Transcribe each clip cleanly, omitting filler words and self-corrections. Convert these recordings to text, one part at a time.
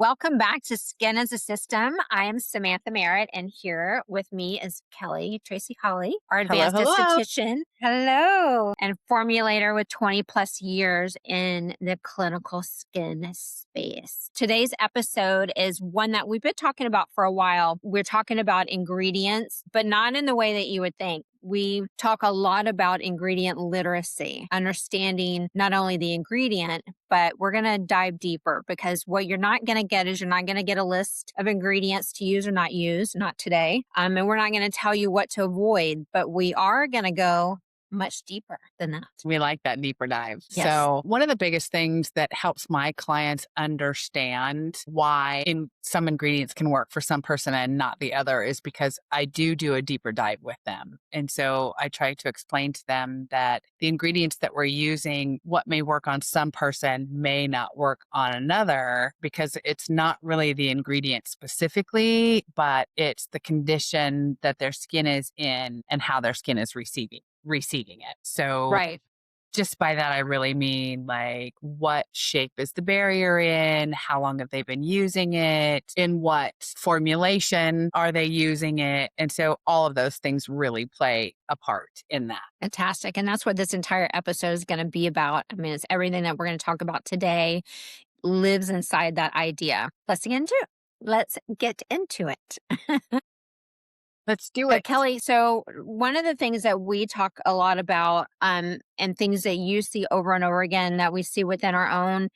Welcome back to Skin as a System. I am Samantha Marut, and here with me is Kelly Tracy-Holly, our Hello, advanced hello. aesthetician. Hello. And formulator with 20 plus years in the clinical skin space. Today's episode is one that we've been talking about for a while. We're talking about ingredients, but not in the way that you would think. We talk a lot about ingredient literacy, understanding not only the ingredient, but we're going to dive deeper because what you're not going to get is you're not going to get a list of ingredients to use or not use, not today. And we're not going to tell you what to avoid, but we are going to go much deeper than that. We like that deeper dive. Yes. So, one of the biggest things that helps my clients understand why some ingredients can work for some person and not the other is because I do a deeper dive with them. And so, I try to explain to them that the ingredients that we're using, what may work on some person may not work on another because it's not really the ingredient specifically, but it's the condition that their skin is in and how their skin is receiving it. So Right. just by that, I really mean like what shape is the barrier in? How long have they been using it? In what formulation are they using it? And so all of those things really play a part in that. Fantastic. And that's what this entire episode is going to be about. I mean, it's everything that we're going to talk about today lives inside that idea. Let's get into it. Let's do So it. Kelly, so one of the things that we talk a lot about, and things that you see over and over again that we see within our own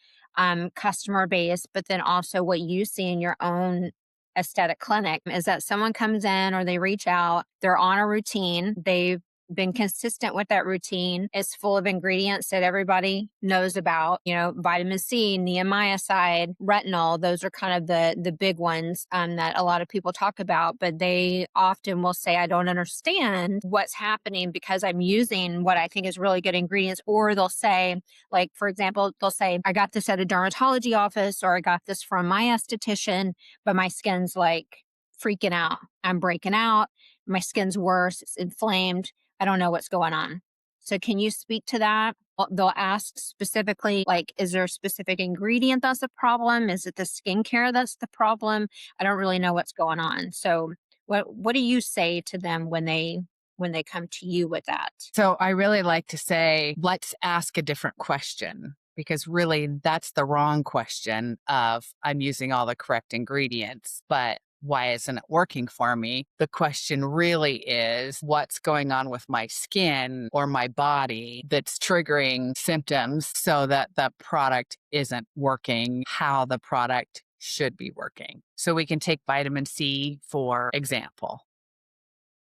customer base, but then also what you see in your own aesthetic clinic is that someone comes in or they reach out, they're on a routine, they've been consistent with that routine. It's full of ingredients that everybody knows about, vitamin C, niacinamide, retinol. Those are kind of the big ones that a lot of people talk about, but they often will say, I don't understand what's happening because I'm using what I think is really good ingredients. Or they'll say, like, for example, they'll say, I got this at a dermatology office or I got this from my esthetician, but my skin's like freaking out. I'm breaking out. My skin's worse. It's inflamed. I don't know what's going on. So can you speak to that? They'll ask specifically, like, is there a specific ingredient that's the problem? Is it the skincare that's the problem? I don't really know what's going on. So what do you say to them when they come to you with that? So I really like to say, let's ask a different question because really that's the wrong question of I'm using all the correct ingredients, but why isn't it working for me? The question really is what's going on with my skin or my body that's triggering symptoms so that the product isn't working how the product should be working. So we can take vitamin C, for example.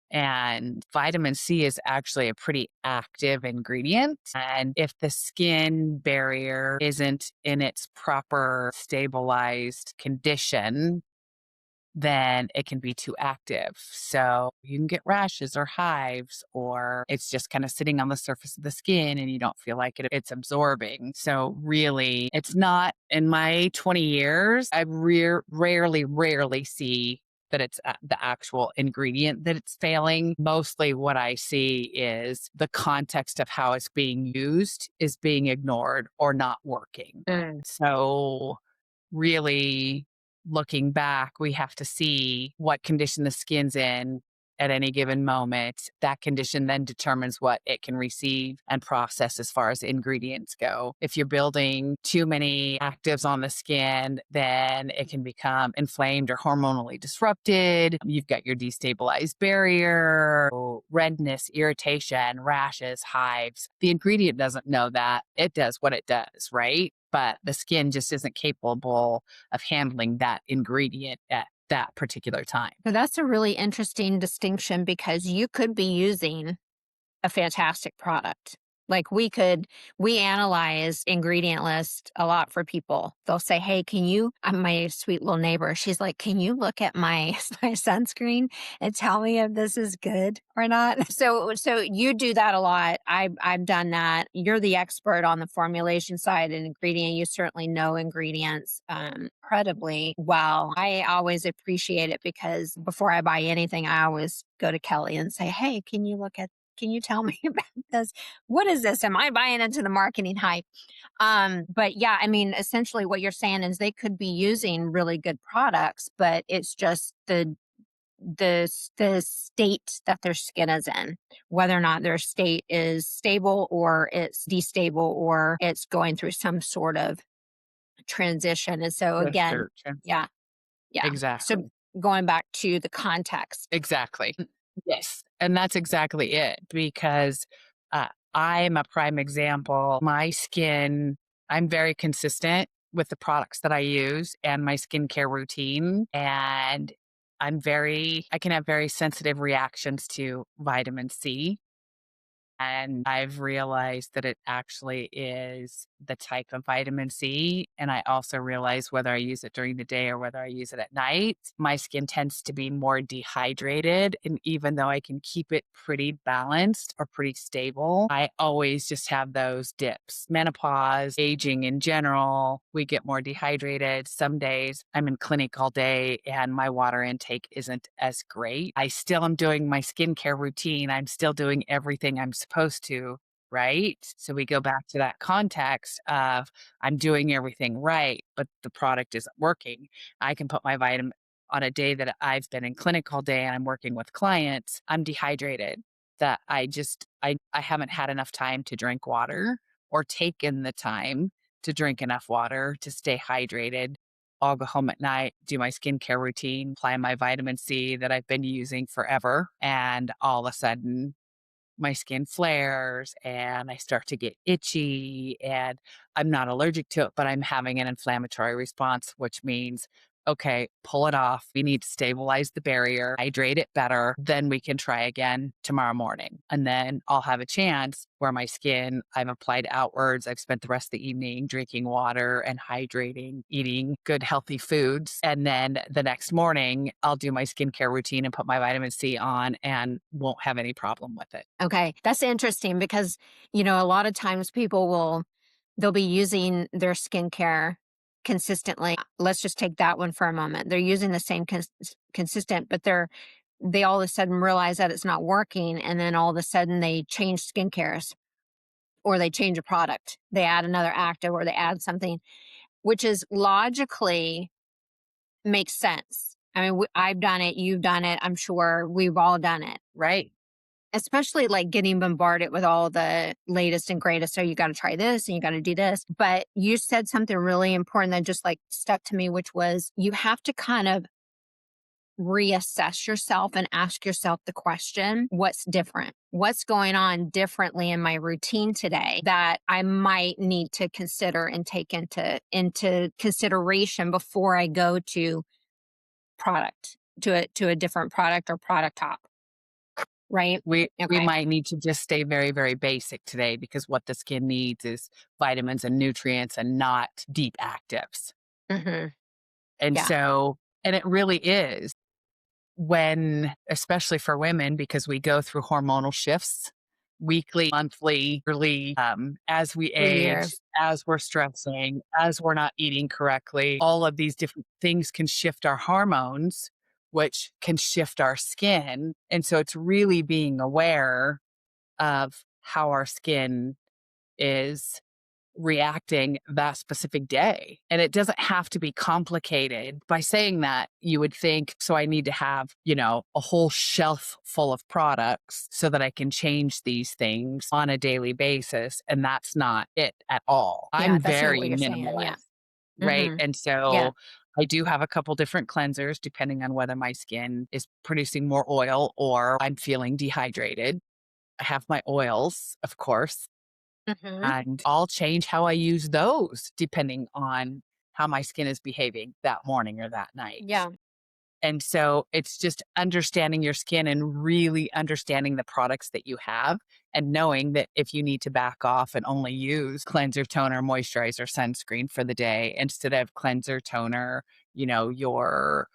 And vitamin C is actually a pretty active ingredient. And if the skin barrier isn't in its proper stabilized condition, then it can be too active. So you can get rashes or hives, or it's just kind of sitting on the surface of the skin and you don't feel like it's absorbing. So really, it's not in my 20 years, I rarely see that it's the actual ingredient that it's failing. Mostly what I see is the context of how it's being used is being ignored or not working. So really looking back, we have to see what condition the skin's in at any given moment. That condition then determines what it can receive and process as far as ingredients go. If you're building too many actives on the skin, then it can become inflamed or hormonally disrupted. You've got your destabilized barrier, redness, irritation, rashes, hives. The ingredient doesn't know that. It does what it does, right? But the skin just isn't capable of handling that ingredient at that particular time. So that's a really interesting distinction because you could be using a fantastic product. Like we analyze ingredient list a lot for people. They'll say, hey, I'm my sweet little neighbor. She's like, can you look at my, my sunscreen and tell me if this is good or not? So you do that a lot. I've done that. You're the expert on the formulation side and ingredient. You certainly know ingredients incredibly well. I always appreciate it because before I buy anything, I always go to Kelly and say, hey, can you look at can you tell me about this? What is this? Am I buying into the marketing hype? But yeah, I mean, essentially what you're saying is they could be using really good products, but it's just the state that their skin is in, whether or not their state is stable or it's destable or it's going through some sort of transition. And so The again, search. And yeah, yeah. So exactly. going back to the context. Exactly. Yes. And that's exactly it because I'm a prime example. My skin, I'm very consistent with the products that I use and my skincare routine. And I can have very sensitive reactions to vitamin C. And I've realized that it actually is the type of vitamin C. And I also realize whether I use it during the day or whether I use it at night, my skin tends to be more dehydrated. And even though I can keep it pretty balanced or pretty stable, I always just have those dips. Menopause, aging in general, we get more dehydrated. Some days I'm in clinic all day and my water intake isn't as great. I still am doing my skincare routine. I'm still doing everything I'm supposed to, right? So we go back to that context of I'm doing everything right, but the product isn't working. I can put my vitamin on a day that I've been in clinic all day and I'm working with clients, I'm dehydrated. That I haven't had enough time to drink water or taken the time to drink enough water to stay hydrated. I'll go home at night, do my skincare routine, apply my vitamin C that I've been using forever, and all of a sudden my skin flares and I start to get itchy and I'm not allergic to it, but I'm having an inflammatory response, which means, okay, pull it off. We need to stabilize the barrier, hydrate it better. Then we can try again tomorrow morning. And then I'll have a chance where my skin, I've applied outwards. I've spent the rest of the evening drinking water and hydrating, eating good, healthy foods. And then the next morning, I'll do my skincare routine and put my vitamin C on and won't have any problem with it. Okay. That's interesting because, a lot of times they'll be using their skincare consistently. Let's just take that one for a moment. They're using the same consistent, but they all of a sudden realize that it's not working. And then all of a sudden they change skincares or they change a product. They add another active or they add something, which is logically makes sense. I mean, I've done it. You've done it. I'm sure we've all done it. Right. Especially, like, getting bombarded with all the latest and greatest, "So you gotta try this, and you gotta do this." But you said something really important that just, like, stuck to me, which was you have to kind of reassess yourself and ask yourself the question, "What's different? What's going on differently in my routine today that I might need to consider and take into consideration before I go to a different product or product top?" Right? We Okay. might need to just stay very, very basic today because what the skin needs is vitamins and nutrients and not deep actives. Mhm. And Yeah. so and it really is when especially for women because we go through hormonal shifts weekly, monthly, yearly, as we For age, years. as we're stressing, as we're not eating correctly, all of these different things can shift our hormones, which can shift our skin. And so it's really being aware of how our skin is reacting that specific day. And it doesn't have to be complicated. By saying that, you would think, so I need to have, a whole shelf full of products so that I can change these things on a daily basis. And that's not it at all. Yeah, I'm that's not what very you're saying, yeah. minimalist, right? Mhm. And Yeah. so I do have a couple different cleansers depending on whether my skin is producing more oil or I'm feeling dehydrated. I have my oils, of course, Mhm. and I'll change how I use those depending on how my skin is behaving that morning or that night. Yeah. And so it's just understanding your skin and really understanding the products that you have and knowing that if you need to back off and only use cleanser, toner, moisturizer, sunscreen for the day instead of cleanser, toner, your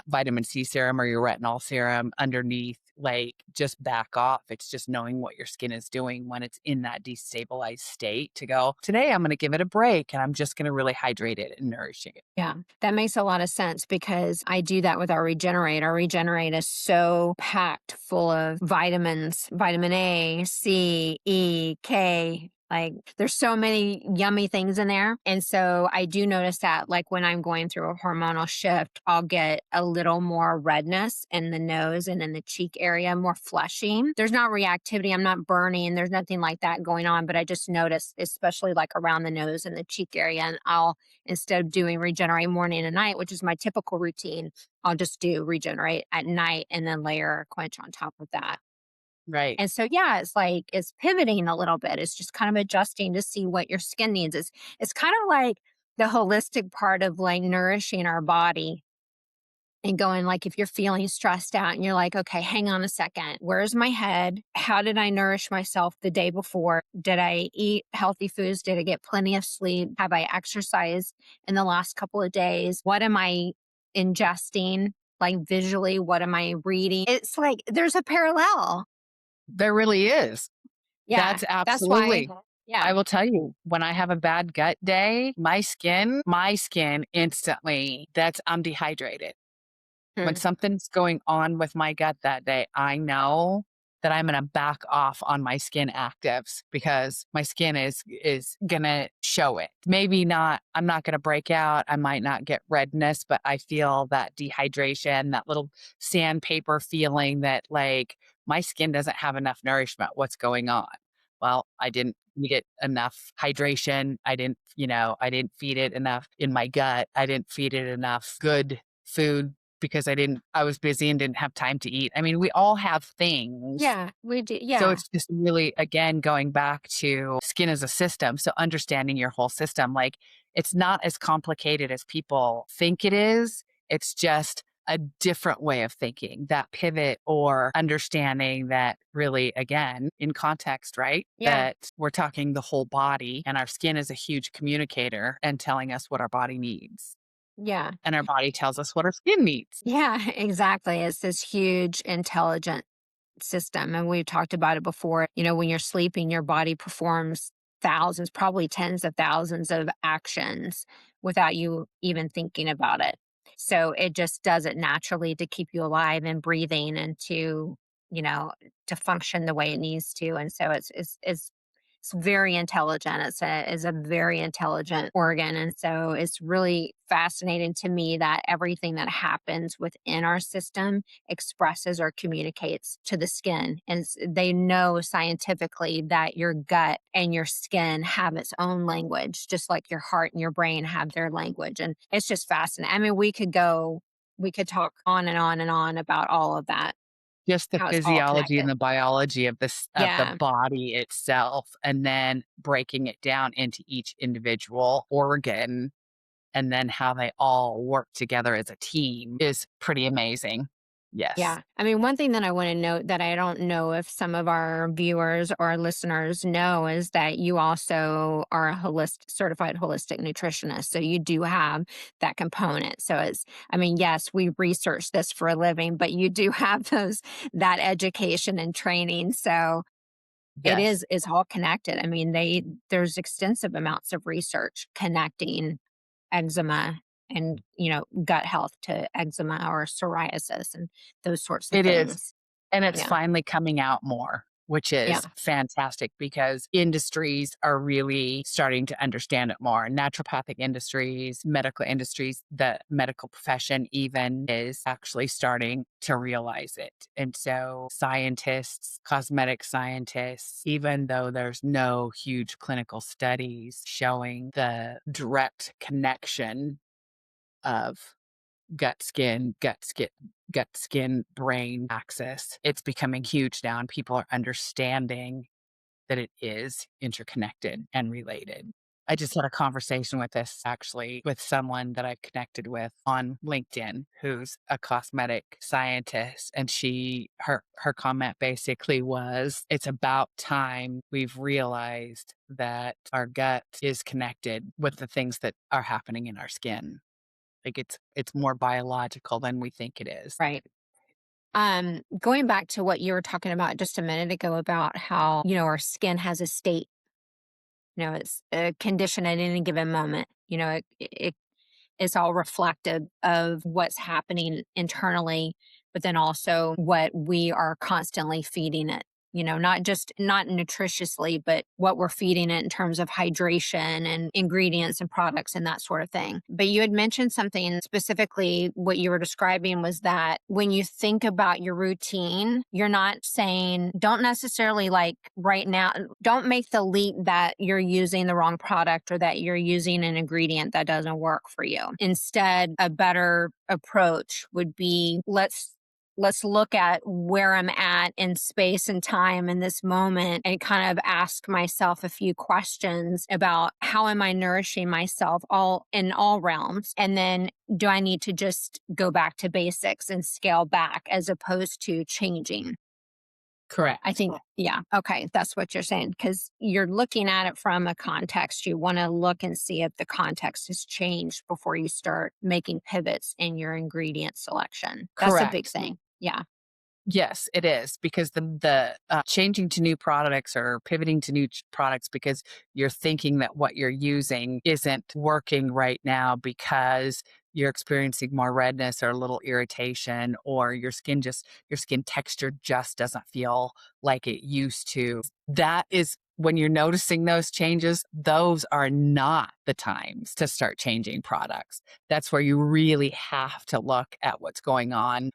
vitamin C serum or your retinol serum underneath, like just back off. It's just knowing what your skin is doing when it's in that destabilized state to go, today I'm going to give it a break and I'm just going to really hydrate it and nourish it. Yeah, that makes a lot of sense because I do that with our Regenerate. Our Regenerate is so packed full of vitamins, vitamin A, C, E, K. Like there's so many yummy things in there. And so I do notice that like when I'm going through a hormonal shift, I'll get a little more redness in the nose and in the cheek area, more flushing. There's not reactivity. I'm not burning. There's nothing like that going on. But I just notice, especially like around the nose and the cheek area, and I'll instead of doing regenerate morning and night, which is my typical routine, I'll just do regenerate at night and then layer quench on top of that. Right. And so, yeah, it's like it's pivoting a little bit. It's just kind of adjusting to see what your skin needs. It's kind of like the holistic part of like nourishing our body and going like if you're feeling stressed out and you're like, okay, hang on a second, where's my head? How did I nourish myself the day before? Did I eat healthy foods? Did I get plenty of sleep? Have I exercised in the last couple of days? What am I ingesting, like visually? What am I reading? It's like there's a parallel. There really is. Yeah, That's that's why. absolutely. Yeah. I will tell you, when I have a bad gut day, my skin instantly, that's I'm dehydrated. When Hmm. something's going on with my gut that day, I know that I'm gonna back off on my skin actives because my skin is gonna show it. Maybe not, I'm not gonna break out, I might not get redness, but I feel that dehydration, that little sandpaper feeling that like my skin doesn't have enough nourishment. What's going on? Well, I didn't feed it enough hydration. I didn't feed it enough in my gut. I didn't feed it enough good food because I was busy and didn't have time to eat. I mean, we all have things. Yeah, we do. So Yeah. it's just really, again, going back to skin as a system. So understanding your whole system, like it's not as complicated as people think it is. It's just a different way of thinking, that pivot or understanding that really, again, in context, right? Yeah. That we're talking the whole body and our skin is a huge communicator and telling us what our body needs. Yeah. And our body tells us what our skin needs. Yeah, exactly. It's this huge intelligent system. And we've talked about it before. You know, when you're sleeping, your body performs thousands, probably tens of thousands of actions without you even thinking about it. So it just does it naturally to keep you alive and breathing and to, you know, to function the way it needs to. And so it's very intelligent. It's a very intelligent organ. And so it's really fascinating to me that everything that happens within our system expresses or communicates to the skin. And they know scientifically that your gut and your skin have its own language, just like your heart and your brain have their language. And it's just fascinating. I mean, we could talk on and on and on about all of that, Just the how it's all physiology and connected. the biology of the Yeah. body itself, and then breaking it down into each individual organ, and then how they all work together as a team is pretty amazing. Yes. Yeah. I mean, one thing that I want to note that I don't know if some of our viewers or listeners know is that you also are a certified holistic nutritionist. So you do have that component. So I mean, yes, we research this for a living, but you do have that education and training. So Yes. it's all connected. I mean, there's extensive amounts of research connecting eczema and, gut health to eczema or psoriasis and those sorts of It is. things. And it's Yeah. finally coming out more, which is Yeah. fantastic because industries are really starting to understand it more. Naturopathic industries, medical industries, the medical profession even is actually starting to realize it. And so scientists, cosmetic scientists, even though there's no huge clinical studies showing the direct connection of gut skin brain axis. It's becoming huge now, and people are understanding that it is interconnected and related. I just had a conversation with this actually with someone that I connected with on LinkedIn who's a cosmetic scientist, and her comment basically was it's about time we've realized that our gut is connected with the things that are happening in our skin. Like it's more biological than we think it is. Right. Going back to what you were talking about just a minute ago about how, our skin has a state, it's a condition at any given moment. It's all reflective of what's happening internally, but then also what we are constantly feeding it. Not nutritiously, but what we're feeding it in terms of hydration and ingredients and products and that sort of thing. But you had mentioned something specifically, what you were describing was that when you think about your routine, you're not saying, don't necessarily like right now, don't make the leap that you're using the wrong product or that you're using an ingredient that doesn't work for you. Instead, a better approach would be, let's look at where I'm at in space and time in this moment and kind of ask myself a few questions about how am I nourishing myself all in all realms, and then do I need to just go back to basics and scale back as opposed to changing. I Correct. think, yeah, okay, that's what you're saying, because you're looking at it from a context. You want to look and see if the context has changed before you start making pivots in your ingredient selection. That's a big Correct. thing. Yeah. Yes, it is because the changing to new products or pivoting to new products because you're thinking that what you're using isn't working right now because you're experiencing more redness or a little irritation or your skin texture just doesn't feel like it used to. That is when you're noticing those changes, those are not the times to start changing products. That's where you really have to look at what's going on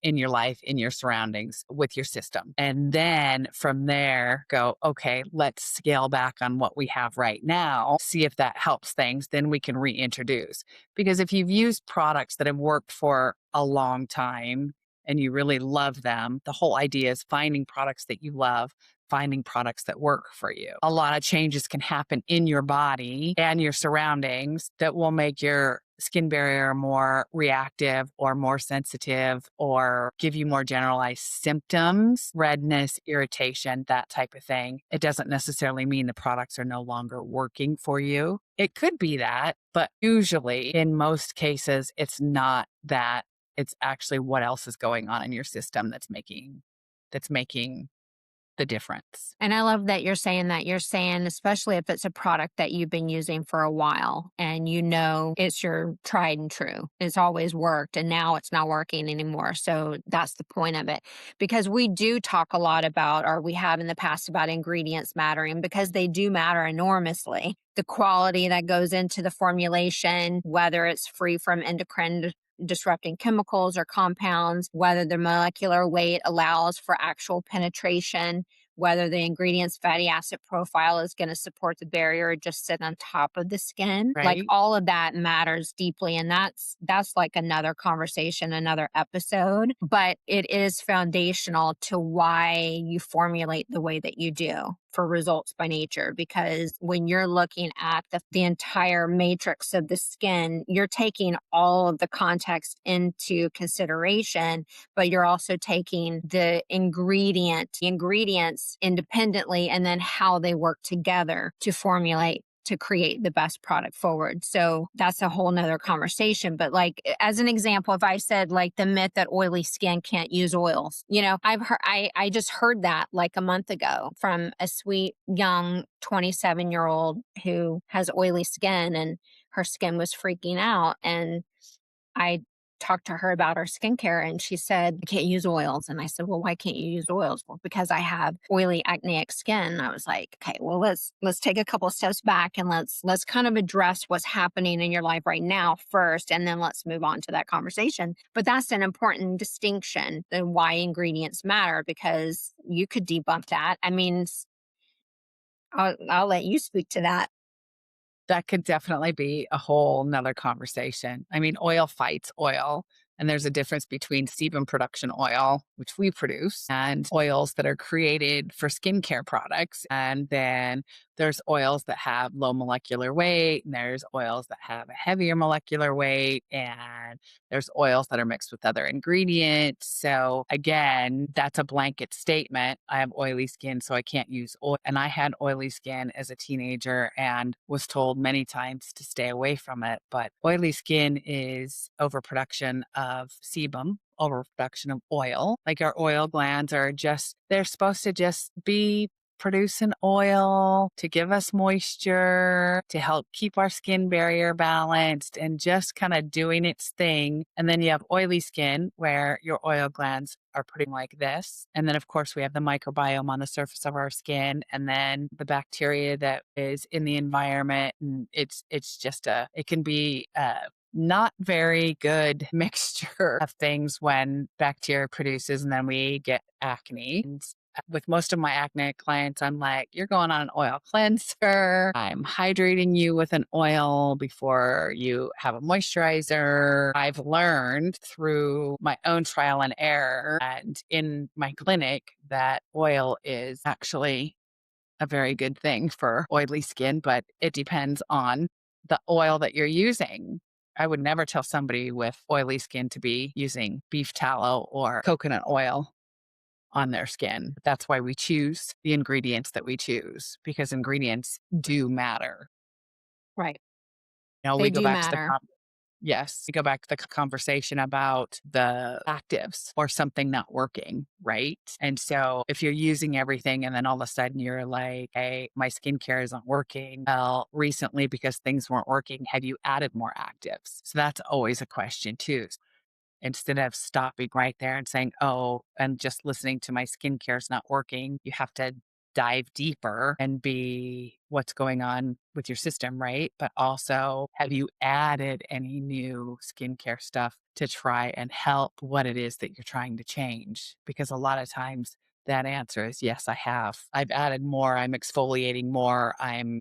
in your life, in your surroundings, with your system. And then from there, go, okay, let's scale back on what we have right now, see if that helps things. Then we can reintroduce. Because if you've used products that have worked for a long time and you really love them, the whole idea is finding products that you love, finding products that work for you. A lot of changes can happen in your body and your surroundings that will make your skin barrier more reactive or more sensitive or give you more generalized symptoms, redness, irritation, that type of thing. It doesn't necessarily mean the products are no longer working for you. It could be that, but usually in most cases, it's not that. It's actually what else is going on in your system that's making the difference. And I love that you're saying that. You're saying, especially if it's a product that you've been using for a while and it's your tried and true. It's always worked and now it's not working anymore. So that's the point of it. Because we do talk a lot about, or we have in the past, about ingredients mattering, because they do matter enormously. The quality that goes into the formulation, whether it's free from endocrine disrupting chemicals or compounds, whether the molecular weight allows for actual penetration, whether the ingredient's fatty acid profile is going to support the barrier or just sit on top of the skin. Like, Right? all of that matters deeply, and that's like another conversation, another episode, but it is foundational to why you formulate the way that you do for results by nature. Because when you're looking at the entire matrix of the skin, you're taking all of the context into consideration, but you're also taking the ingredients independently and then how they work together to formulate to create the best product forward. So that's a whole nother conversation. But like, as an example, if I said like the myth that oily skin can't use oils, I just heard that like a month ago from a sweet young 27-year-old who has oily skin, and her skin was freaking out. And I talked to her about her skincare, and she said, I can't use oils. And I said, well, why can't you use oils? Well, because I have oily acneic skin. I was like, okay, well, let's take a couple of steps back and let's kind of address what's happening in your life right now first, and then let's move on to that conversation. But that's an important distinction in why ingredients matter, because you could debunk that. I mean, I'll let you speak to that. That could definitely be a whole nother conversation. I mean, oil fights oil. And there's a difference between sebum production oil, which we produce, and oils that are created for skincare products. And then there's oils that have low molecular weight, and there's oils that have a heavier molecular weight, and there's oils that are mixed with other ingredients. So again, that's a blanket statement. I have oily skin, so I can't use oil. And I had oily skin as a teenager and was told many times to stay away from it. But oily skin is overproduction of sebum, overproduction of oil. Like our oil glands are just, they're supposed to just be producing oil to give us moisture, to help keep our skin barrier balanced and just kind of doing its thing. And then you have oily skin where your oil glands are putting like this. And then of course we have the microbiome on the surface of our skin and then the bacteria that is in the environment. And it's just it can be not very good mixture of things when bacteria produces and then we get acne. And with most of my acne clients, I'm like, you're going on an oil cleanser. I'm hydrating you with an oil before you have a moisturizer. I've learned through my own trial and error and in my clinic that oil is actually a very good thing for oily skin, but it depends on the oil that you're using. I would never tell somebody with oily skin to be using beef tallow or coconut oil on their skin. That's why we choose the ingredients that we choose because ingredients do matter. Right. We They go do back to matter. yes, we go back to the conversation about the actives or something not working, right? And so if you're using everything and then all of a sudden you're like, hey, my skincare isn't working. Well, recently because things weren't working, have you added more actives? So that's always a question too. Instead of stopping right there and saying, oh, and just listening to my skincare is not working, you have to dive deeper and be what's going on with your system, right? But also, have you added any new skincare stuff to try and help what it is that you're trying to change? Because a lot of times that answer is yes, I have. I've added more, I'm exfoliating more, I'm,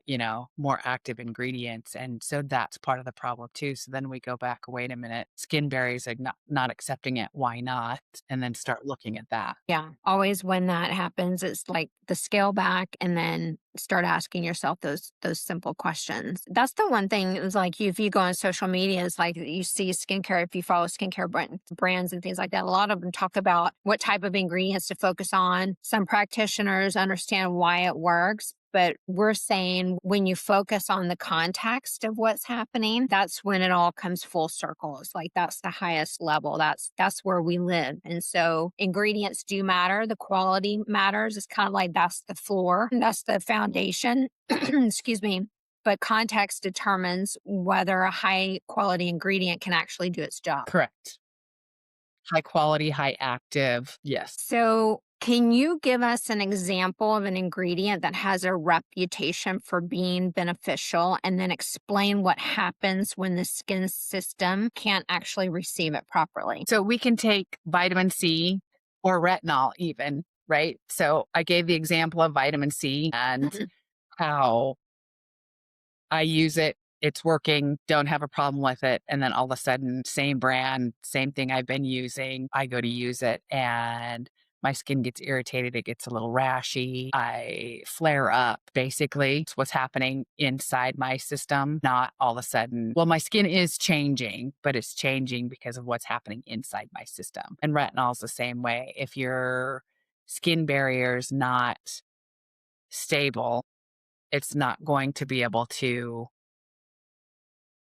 more active ingredients. And so that's part of the problem too. So then we go back, wait a minute, skin barriers are not accepting it. Why not? And then start looking at that. Yeah. Always when that happens, it's like the scale back and then start asking yourself those simple questions. That's the one thing is like if you go on social media, it's like you see skincare, if you follow skincare brands and things like that, a lot of them talk about what type of ingredients to focus on. Some practitioners understand why it works, but we're saying when you focus on the context of what's happening, that's when it all comes full circle. It's like that's the highest level. That's where we live. And so ingredients do matter. The quality matters. It's kind of like that's the floor. That's the foundation. Excuse me. But context determines whether a high quality ingredient can actually do its job. Correct. High quality, high active. Yes. So, can you give us an example of an ingredient that has a reputation for being beneficial and then explain what happens when the skin system can't actually receive it properly? So we can take vitamin C or retinol, even, right? So I gave the example of vitamin C and how I use it. It's working, don't have a problem with it. And then all of a sudden, same brand, same thing I've been using, I go to use it and my skin gets irritated. It gets a little rashy. I flare up. Basically, it's what's happening inside my system, not all of a sudden. Well, my skin is changing, but it's changing because of what's happening inside my system. And retinol is the same way. If your skin barrier is not stable, it's not going to be able to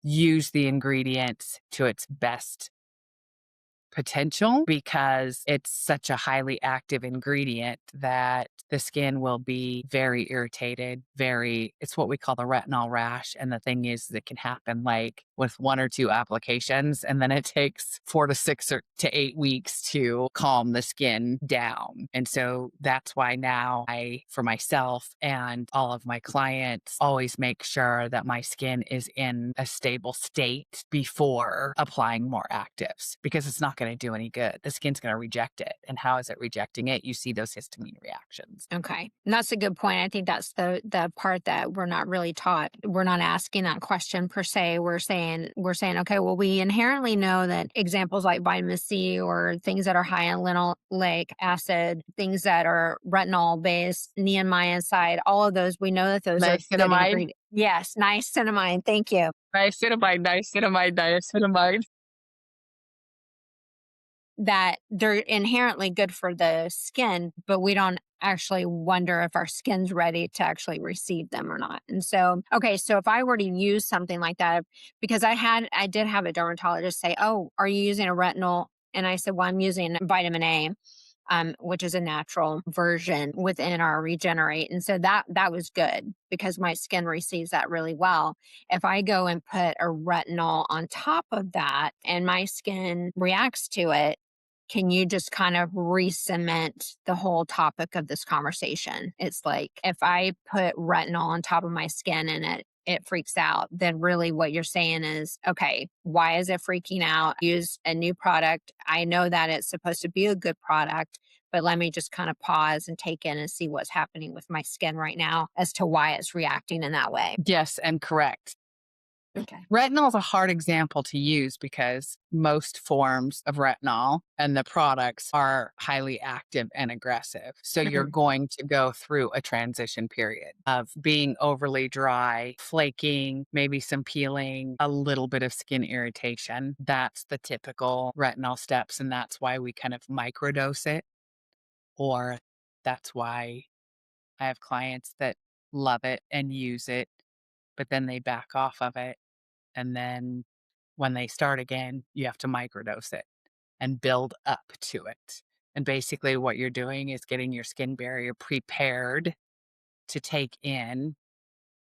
use the ingredients to its best potential because it's such a highly active ingredient that the skin will be very irritated, it's what we call the retinol rash. And the thing is, it can happen like with 1 or 2 applications, and then it takes 4 to 6 or to 8 weeks to calm the skin down. And so that's why now for myself and all of my clients, always make sure that my skin is in a stable state before applying more actives because it's not going to do any good. The skin's going to reject it. And how is it rejecting it? You see those histamine reactions. Okay. And that's a good point. I think that's the part that we're not really taught. We're not asking that question per se. We're saying, saying, okay, well, we inherently know that examples like vitamin C or things that are high in linoleic acid, things that are retinol based, niacinamide, all of those, we know that those are good Niacinamide, ingredients. Yes, niacinamide. Thank you. niacinamide, niacinamide, niacinamide. That they're inherently good for the skin, but we don't actually wonder if our skin's ready to actually receive them or not. And so, okay, so if I were to use something like that, because I did have a dermatologist say, "Oh, are you using a retinol?" And I said, "Well, I'm using vitamin A." Which is a natural version within our regenerate. And so that was good because my skin receives that really well. If I go and put a retinol on top of that and my skin reacts to it, can you just kind of re-cement the whole topic of this conversation? It's like if I put retinol on top of my skin and it freaks out, then really what you're saying is, okay, why is it freaking out? Use a new product. I know that it's supposed to be a good product, but let me just kind of pause and take in and see what's happening with my skin right now as to why it's reacting in that way. Yes, and correct. Okay. Retinol is a hard example to use because most forms of retinol and the products are highly active and aggressive. So you're Mhm. going to go through a transition period of being overly dry, flaking, maybe some peeling, a little bit of skin irritation. That's the typical retinol steps. And that's why we kind of microdose it, or that's why I have clients that love it and use it, but then they back off of it, and then when they start again, you have to microdose it and build up to it. And basically, what you're doing is getting your skin barrier prepared to take in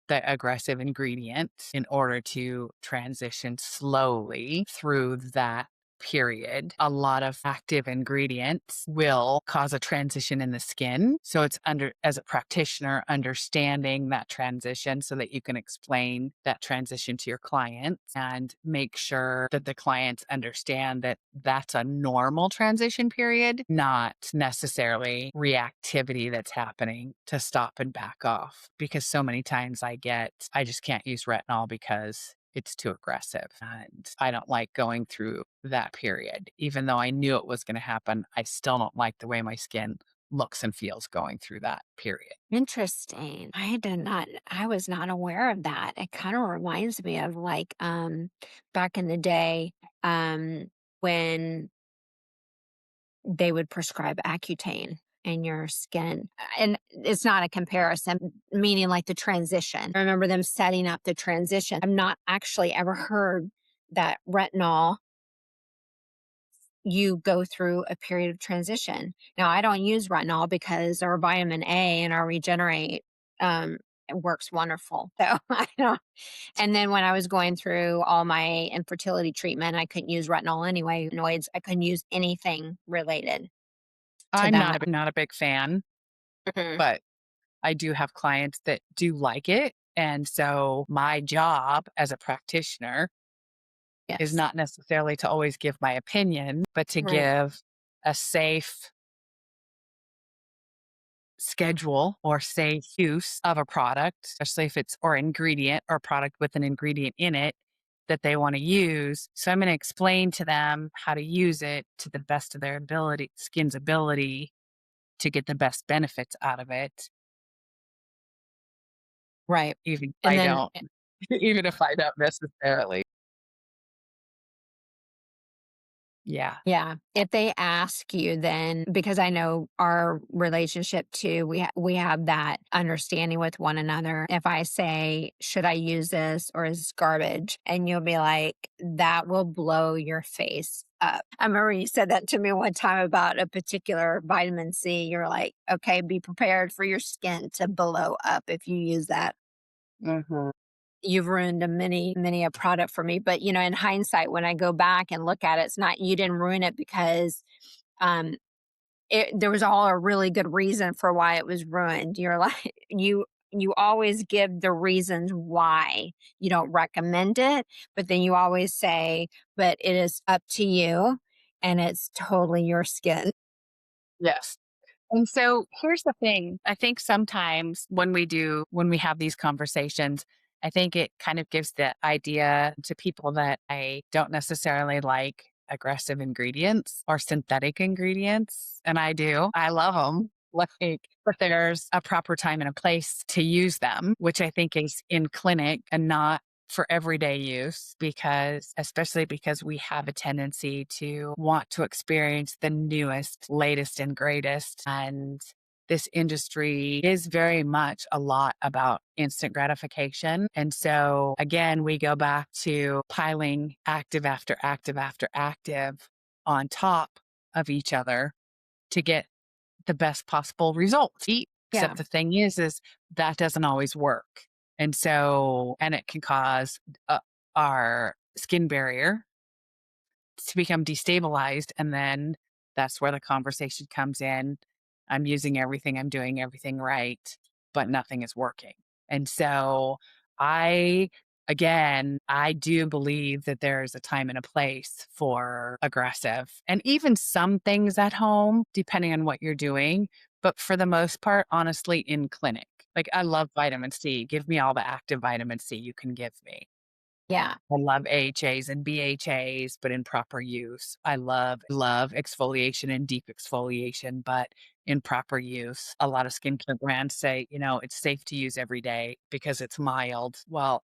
the aggressive ingredient in order to transition slowly through that period. A lot of active ingredients will cause a transition in the skin. So it's as a practitioner, understanding that transition so that you can explain that transition to your clients and make sure that the clients understand that that's a normal transition period, not necessarily reactivity that's happening to stop and back off. Because so many times I just can't use retinol because it's too aggressive. And I don't like going through that period. Even though I knew it was going to happen, I still don't like the way my skin looks and feels going through that period. Interesting. I was not aware of that. It kind of reminds me of like back in the day when they would prescribe Accutane in your skin. And it's not a comparison, meaning like the transition. I remember them setting up the transition. I've not actually ever heard that retinol, you go through a period of transition. Now, I don't use retinol because our vitamin A and our regenerate it works wonderful. So I don't. And then when I was going through all my infertility treatment, I couldn't use retinol anyway. Noids, I couldn't use anything related to I'm that. not a big fan, Mhm. but I do have clients that do like it. And so my job as a practitioner is Yes. not necessarily to always give my opinion, but to Right. give a safe schedule or safe use of a product, especially if it's or ingredient or product with an ingredient in it that they want to use. So I'm going to explain to them how to use it to the best of their ability, skin's ability to get the best benefits out of it, Right. even if And I then don't, even if I don't necessarily. Yeah. yeah, if they ask you then because I know our relationship too, we have that understanding with one another. If I say, "Should I use this or is this garbage?" And you'll be like, "That will blow your face up." I remember you said that to me one time about a particular vitamin C. You're like, "Okay, be prepared for your skin to blow up if you use that." Mhm. You've ruined a many a product for me, but, in hindsight, when I go back and look at it, it's not you didn't ruin it because, um, there was all a really good reason for why it was ruined. You're like you always give the reasons why you don't recommend it, but then you always say, "But it is up to you, and it's totally your skin." Yes. And so here's the thing. I think sometimes when we have these conversations I think it kind of gives the idea to people that I don't necessarily like aggressive ingredients or synthetic ingredients. And I do. I love them. Like, but there's a proper time and a place to use them, which I think is in clinic and not for everyday use, because especially because we have a tendency to want to experience the newest, latest, and greatest. And this industry is very much a lot about instant gratification. And so, again, we go back to piling active after active after active on top of each other to get the best possible result. Yeah. Except the thing is that doesn't always work. And so, and it can cause our skin barrier to become destabilized. And then that's where the conversation comes in. I'm using everything, I'm doing everything right, but nothing is working. And so I, again, I do believe that there is a time and a place for aggressive and even some things at home, depending on what you're doing. But for the most part, honestly, in clinic, like I love vitamin C. Give me all the active vitamin C you can give me. Yeah. I love AHAs and BHAs, but in proper use. I love exfoliation and deep exfoliation, but in proper use. A lot of skincare brands say, it's safe to use every day because it's mild. Well,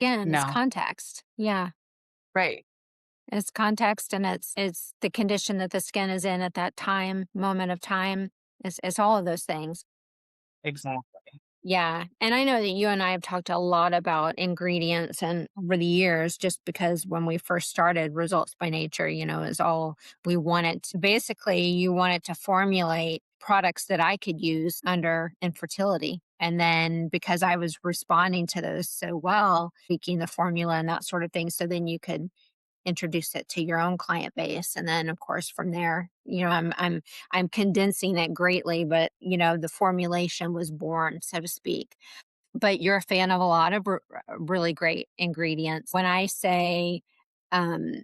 Again, it's no. context. Yeah. Right. It's context and it's the condition that the skin is in at that time, moment of time. It's all of those things. Exactly. Yeah, and I know that you and I have talked a lot about ingredients and over the years, just because when we first started Results by Nature, is all we wanted to basically you wanted to formulate products that I could use under infertility. And then because I was responding to those so well, tweaking the formula and that sort of thing. So then you could introduce it to your own client base. And then of course from there, I'm condensing it greatly, but the formulation was born, so to speak. But you're a fan of a lot of really great ingredients. When I say um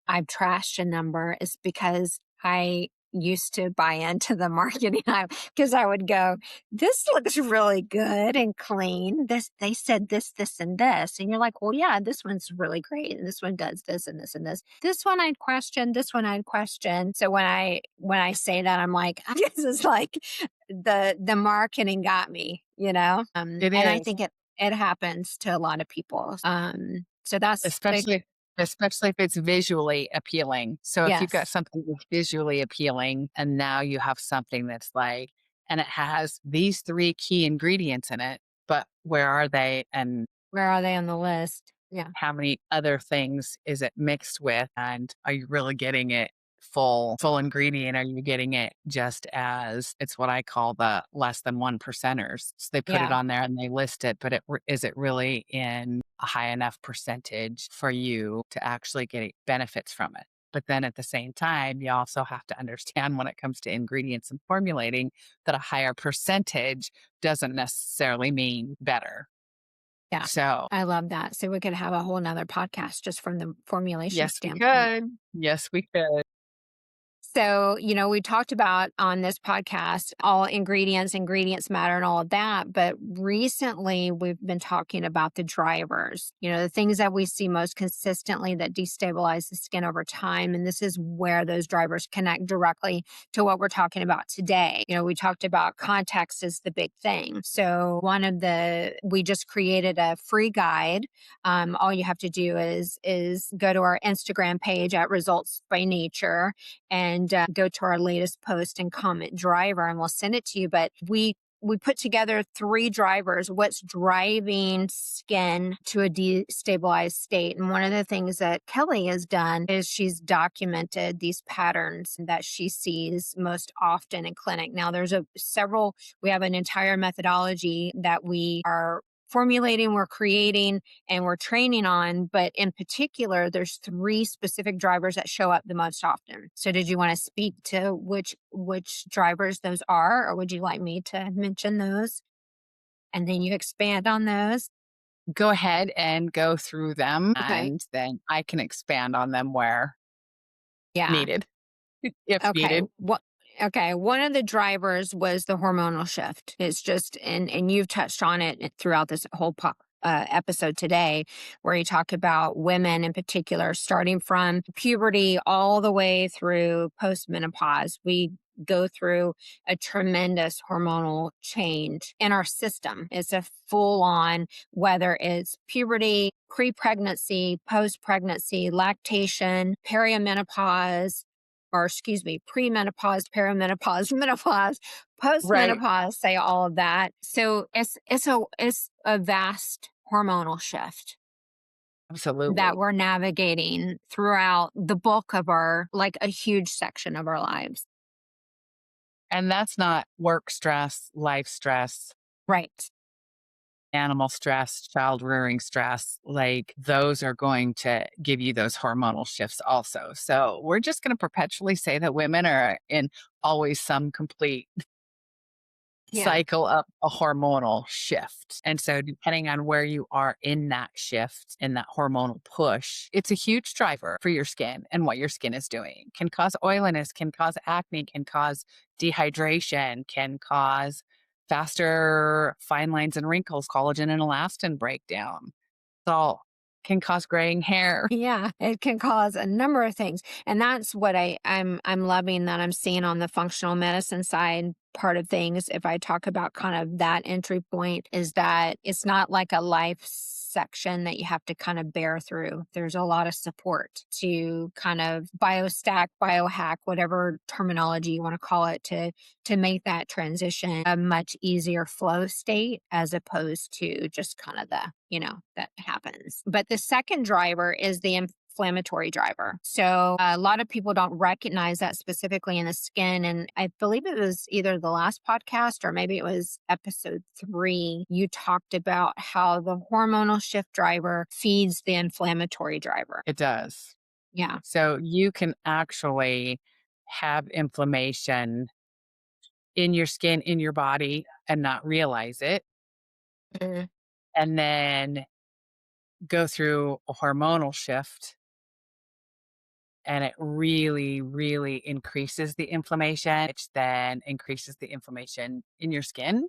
I've trashed a number is because I used to buy into the marketing because I would go, this looks really good and clean. This they said this, and this. And you're like, well, yeah, this one's really great. And this one does this and this and this. This one I'd question, this one I'd question. So when I say that, I'm like, this is like the marketing got me, It and I is. think it happens to a lot of people. So that's big. Especially if it's visually appealing. So if you've got Yes. something that's visually appealing and now you have something that's like, and it has these 3 key ingredients in it, but where are they and Where are they on the list? Yeah. how many other things is it mixed with? And are you really getting it full ingredient? Are you getting it just as it's what I call the less than 1 percenters? So they put it Yeah. on there and they list it, but is it really in a high enough percentage for you to actually get benefits from it? But then at the same time, you also have to understand when it comes to ingredients and formulating that a higher percentage doesn't necessarily mean better. Yeah. So I love that. So we could have a whole nother podcast just from the formulation yes, we standpoint. could. Yes, we could. So, we talked about on this podcast all ingredients matter and all of that. But recently we've been talking about the drivers, the things that we see most consistently that destabilize the skin over time. And this is where those drivers connect directly to what we're talking about today. We talked about context is the big thing. So, we just created a free guide. All you have to do is go to our Instagram page at Results by Nature and go to our latest post and comment driver and we'll send it to you. But we put together 3 drivers, what's driving skin to a destabilized state. And one of the things that Kelly has done is she's documented these patterns that she sees most often in clinic. Now there's we have an entire methodology that we are formulating, we're creating, and we're training on. But in particular, there's 3 specific drivers that show up the most often. So did you want to speak to which drivers those are, or would you like me to mention those? And then you expand on those? Go ahead and go through them, Okay. and then I can expand on them where Yeah. needed, if Okay. needed. Okay, one of the drivers was the hormonal shift. It's just, and you've touched on it throughout this whole episode today, where you talk about women in particular, starting from puberty all the way through postmenopause. We go through a tremendous hormonal change in our system. It's a full on, whether it's puberty, pre pregnancy, post pregnancy, lactation, perimenopause, or excuse me, premenopause, perimenopause, menopause, Right. postmenopause, say all of that. So it's a vast hormonal shift that Absolutely. we're navigating throughout the bulk of our, like a huge section of our lives. And that's not work stress, life stress, Right. animal stress, child rearing stress. Like those are going to give you those hormonal shifts also. So we're just going to perpetually say that women are in always some complete Yeah. cycle up a hormonal shift. And so, depending on where you are in that shift, in that hormonal push, it's a huge driver for your skin and what your skin is doing. Can cause oiliness, can cause acne, can cause dehydration, can cause faster fine lines and wrinkles, collagen and elastin breakdown. It all can cause graying hair. Yeah, it can cause a number of things. And that's what I'm loving that I'm seeing on the functional medicine side part of things. If I talk about kind of that entry point, is that it's not like a life section that you have to kind of bear through. There's a lot of support to kind of biostack, biohack, whatever terminology you want to call it, to make that transition a much easier flow state as opposed to just kind of the, that happens. But the second driver is the inflammatory driver. So a lot of people don't recognize that specifically in the skin. And I believe it was either the last podcast or maybe it was episode 3. You talked about how the hormonal shift driver feeds the inflammatory driver. It does. Yeah. So, you can actually have inflammation in your skin, in your body, and not realize it, Mhm. and then go through a hormonal shift, and it really, really increases the inflammation, which then increases the inflammation in your skin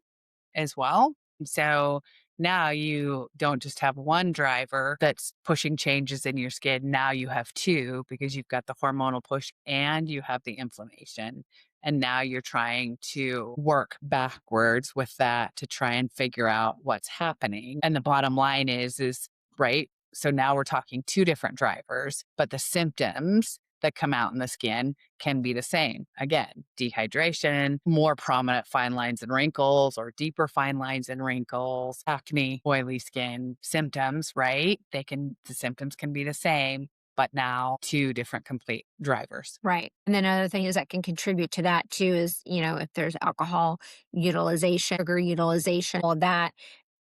as well. So now you don't just have one driver that's pushing changes in your skin. Now you have two because you've got the hormonal push and you have the inflammation. And now you're trying to work backwards with that to try and figure out what's happening. And the bottom line is right. So now we're talking two different drivers, but the symptoms that come out in the skin can be the same. Again, dehydration, more prominent fine lines and wrinkles, or deeper fine lines and wrinkles, acne, oily skin symptoms, right? The symptoms can be the same, but now two different complete drivers. Right. And then another thing is that can contribute to that too is, if there's alcohol utilization, sugar utilization, all that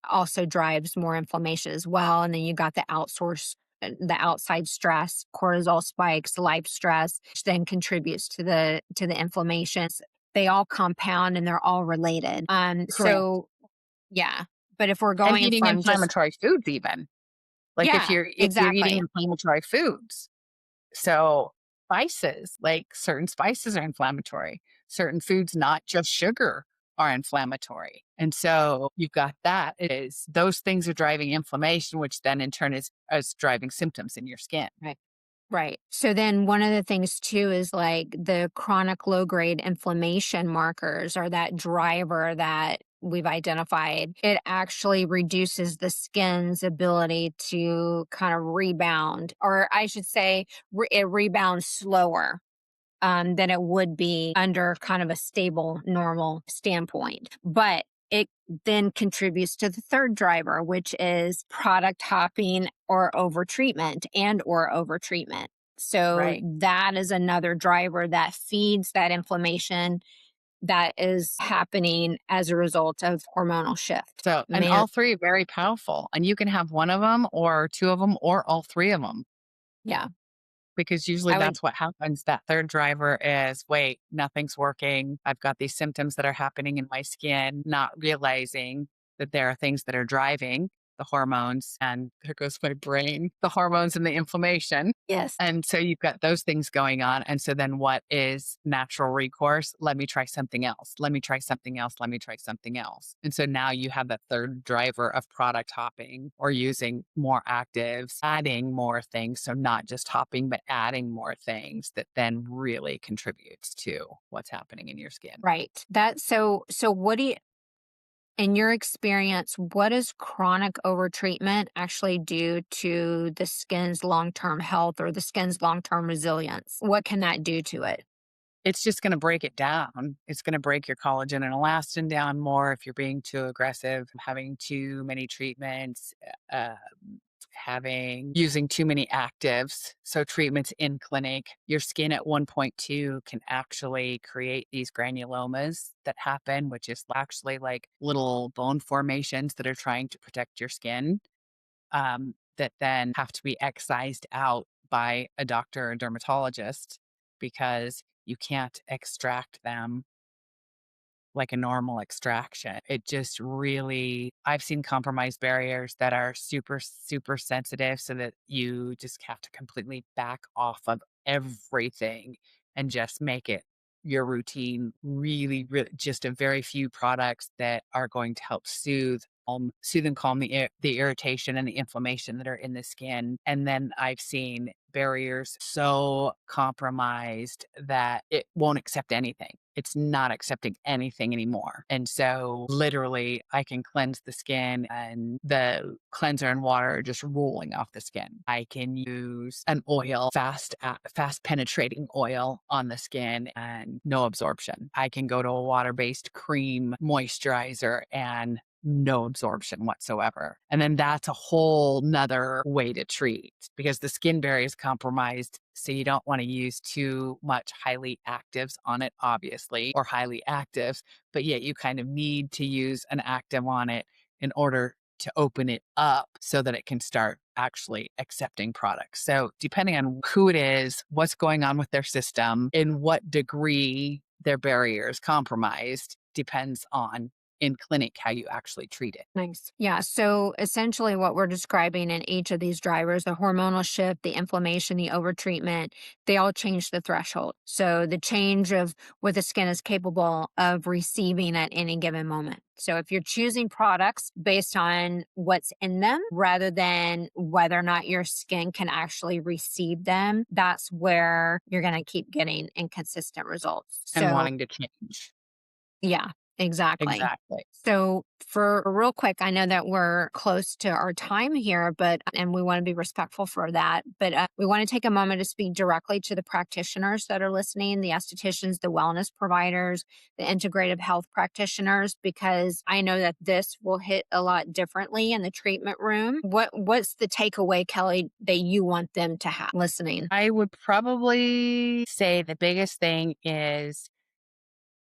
also drives more inflammation as well. And then you got the outside stress, cortisol spikes, life stress, which then contributes to the inflammations. They all compound and they're all related. Correct. So yeah. But if we're And going eating from just inflammatory foods, even like yeah, if you're eating exactly. inflammatory foods, so spices, like certain spices are inflammatory. Certain foods, not just sugar, are inflammatory. And so you've got that is those things are driving inflammation, which then in turn is driving symptoms in your skin. Right. Right. So then one of the things too is like the chronic low grade inflammation markers or that driver that we've identified. It actually reduces the skin's ability to kind of rebound, or I should say, it rebounds slower than it would be under kind of a stable, normal standpoint. But it then contributes to the third driver, which is product hopping or overtreatment and/or overtreatment. So Right. that is another driver that feeds that inflammation that is happening as a result of hormonal shift. So, and Man, all three are very powerful. And you can have one of them or two of them or all three of them yeah, because usually I would. that's what happens. That third driver is wait, nothing's working. I've got these symptoms that are happening in my skin, not realizing that there are things that are driving. the hormones, and there goes my brain, the hormones and the inflammation. Yes. And so you've got those things going on. And so then what is natural recourse? Let me try something else. Let me try something else. Let me try something else. And so now you have that third driver of product hopping or using more actives, adding more things. So not just hopping, but adding more things that then really contributes to what's happening in your skin. Right. So what do you in your experience, what does chronic overtreatment actually do to the skin's long-term health or the skin's long-term resilience? What can that do to it? It's just going to break it down. It's going to break your collagen and elastin down more if you're being too aggressive, having too many treatments, uh, having using too many actives. So treatments in clinic, your skin at 1.2 can actually create these granulomas that happen, which is actually like little bone formations that are trying to protect your skin, that then have to be excised out by a doctor or dermatologist because you can't extract them like a normal extraction. It just really, I've seen compromised barriers that are super, super sensitive so that you just have to completely back off of everything and just make it your routine really, really just a very few products that are going to help soothe and calm the irritation and the inflammation that are in the skin. And then I've seen barriers so compromised that it won't accept anything. It's not accepting anything anymore. And so literally I can cleanse the skin and the cleanser and water are just rolling off the skin. I can use an oil, fast penetrating oil on the skin and no absorption. I can go to a water-based cream moisturizer and no absorption whatsoever. And then that's a whole nother way to treat because the skin barrier is compromised. So you don't want to use too much highly actives on it, obviously, or highly actives, but yet you kind of need to use an active on it in order to open it up so that it can start actually accepting products. So depending on who it is, what's going on with their system, in what degree their barrier is compromised, depends on in clinic how you actually treat it. Nice. Yeah. So essentially, what we're describing in each of these drivers, the hormonal shift, the inflammation, the overtreatment, they all change the threshold. So the change of what the skin is capable of receiving at any given moment. So if you're choosing products based on what's in them rather than whether or not your skin can actually receive them, that's where you're going to keep getting inconsistent results. And So wanting to change. yeah, exactly. Exactly. So, for real quick, I know that we're close to our time here, and we want to be respectful for that. But we want to take a moment to speak directly to the practitioners that are listening, the estheticians, the wellness providers, the integrative health practitioners, because I know that this will hit a lot differently in the treatment room. What's the takeaway, Kelly, that you want them to have listening? I would probably say the biggest thing is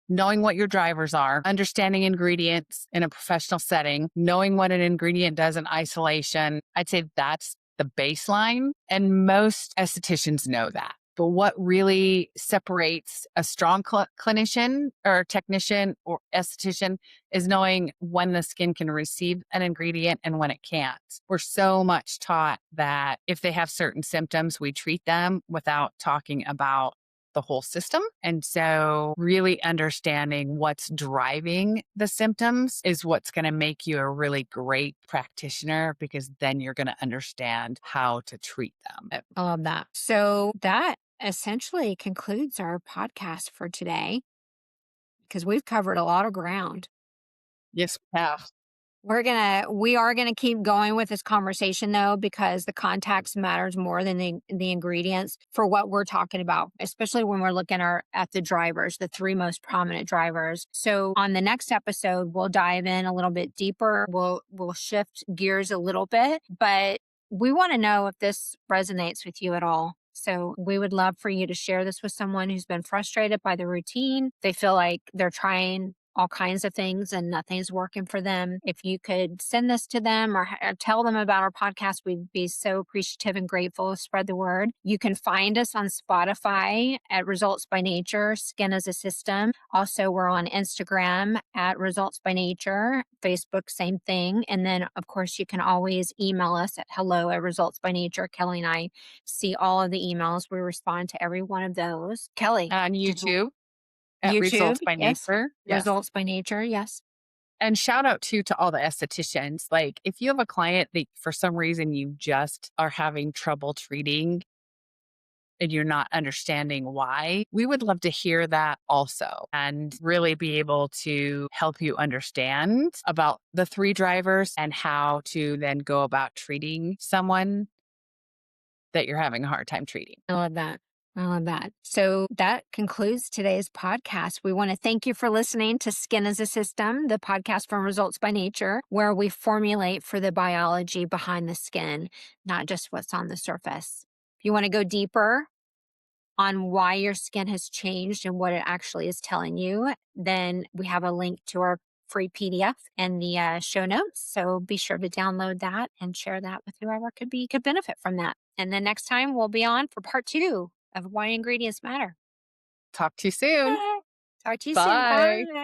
knowing what your drivers are, understanding ingredients in a professional setting, knowing what an ingredient does in isolation. I'd say that's the baseline. And most estheticians know that. But what really separates a strong clinician or technician or esthetician is knowing when the skin can receive an ingredient and when it can't. We're so much taught that if they have certain symptoms, we treat them without talking about the whole system. And so really understanding what's driving the symptoms is what's going to make you a really great practitioner because then you're going to understand how to treat them. I love that. So, that essentially concludes our podcast for today because we've covered a lot of ground. Yes, we have. We are gonna keep going with this conversation though, because the context matters more than the ingredients for what we're talking about, especially when we're looking at the drivers, the three most prominent drivers. So on the next episode, we'll dive in a little bit deeper. We'll shift gears a little bit, but we want to know if this resonates with you at all. So we would love for you to share this with someone who's been frustrated by the routine. They feel like they're trying all kinds of things and nothing's working for them. If you could send this to them or tell them about our podcast, we'd be so appreciative and grateful. Spread the word. You can find us on Spotify at Results by Nature, Skin as a System. Also, we're on Instagram at Results by Nature, Facebook, same thing. And then, of course, you can always email us at hello at Results by Nature. Kelly and I see all of the emails. We respond to every one of those. Kelly, On did you YouTube at YouTube? Results by Yes. Nature. Yes. Results by Nature. Yes. And shout out too to all the estheticians. Like if you have a client that for some reason you just are having trouble treating and you're not understanding why, we would love to hear that also and really be able to help you understand about the three drivers and how to then go about treating someone that you're having a hard time treating. I love that. I love that. So that concludes today's podcast. We want to thank you for listening to Skin as a System, the podcast from Results by Nature, where we formulate for the biology behind the skin, not just what's on the surface. If you want to go deeper on why your skin has changed and what it actually is telling you, then we have a link to our free PDF in the show notes. So be sure to download that and share that with whoever could benefit from that. And then next time we'll be on for part 2 of why ingredients matter. Talk to you soon. Talk to you soon. Bye. Bye.